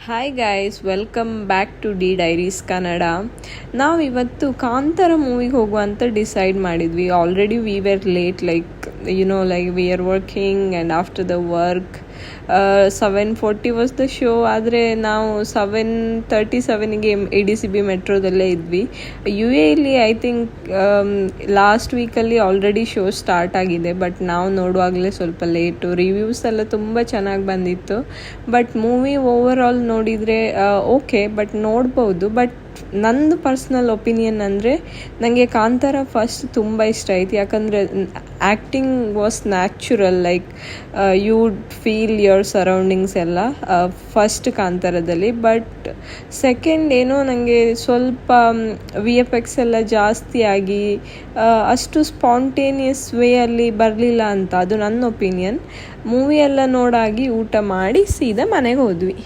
Hi guys, welcome back to the diaries Kannada. ನಾವು ಇವತ್ತು ಕಾಂತಾರ ಮೂವಿಗೆ ಹೋಗುವ ಅಂತ ಡಿಸೈಡ್ ಮಾಡಿದ್ವಿ. Already we were late, like we are working and after the work 7:40 was the show. ಆದರೆ ನಾವು 7:37ಗೆ ADCB ಮೆಟ್ರೋದಲ್ಲೇ ಇದ್ವಿ. UAE ಐ ಥಿಂಕ್ ಲಾಸ್ಟ್ ವೀಕಲ್ಲಿ ಆಲ್ರೆಡಿ ಶೋ ಸ್ಟಾರ್ಟ್ ಆಗಿದೆ, ಬಟ್ ನಾವು ನೋಡುವಾಗಲೇ ಸ್ವಲ್ಪ ಲೇಟು. ರಿವ್ಯೂಸ್ ಎಲ್ಲ ತುಂಬ ಚೆನ್ನಾಗಿ ಬಂದಿತ್ತು. ಬಟ್ ಮೂವಿ ಓವರ್ ಆಲ್ ನೋಡಿದರೆ ಓಕೆ, ಬಟ್ ನೋಡ್ಬೋದು. ಬಟ್ ನಂದು ಪರ್ಸ್ನಲ್ ಒಪಿನಿಯನ್ ಅಂದರೆ ನನಗೆ ಕಾಂತಾರ ಫಸ್ಟ್ ತುಂಬ ಇಷ್ಟ ಆಯ್ತು. ಯಾಕಂದರೆ acting was natural, like you feel your surroundings ಎಲ್ಲ ಫಸ್ಟ್ ಕಾಂತಾರದಲ್ಲಿ. ಬಟ್ ಸೆಕೆಂಡ್ ಏನೋ ನನಗೆ ಸ್ವಲ್ಪ VFX ಎಲ್ಲ ಜಾಸ್ತಿ ಆಗಿ ಅಷ್ಟು ಸ್ಪಾಂಟೇನಿಯಸ್ ವೇಯಲ್ಲಿ ಬರಲಿಲ್ಲ ಅಂತ, ಅದು ನನ್ನ ಒಪಿನಿಯನ್. ಮೂವಿ ಎಲ್ಲ ನೋಡಾಗಿ ಊಟ ಮಾಡಿ ಸೀದಾ ಮನೆಗೆ ಹೋದ್ವಿ.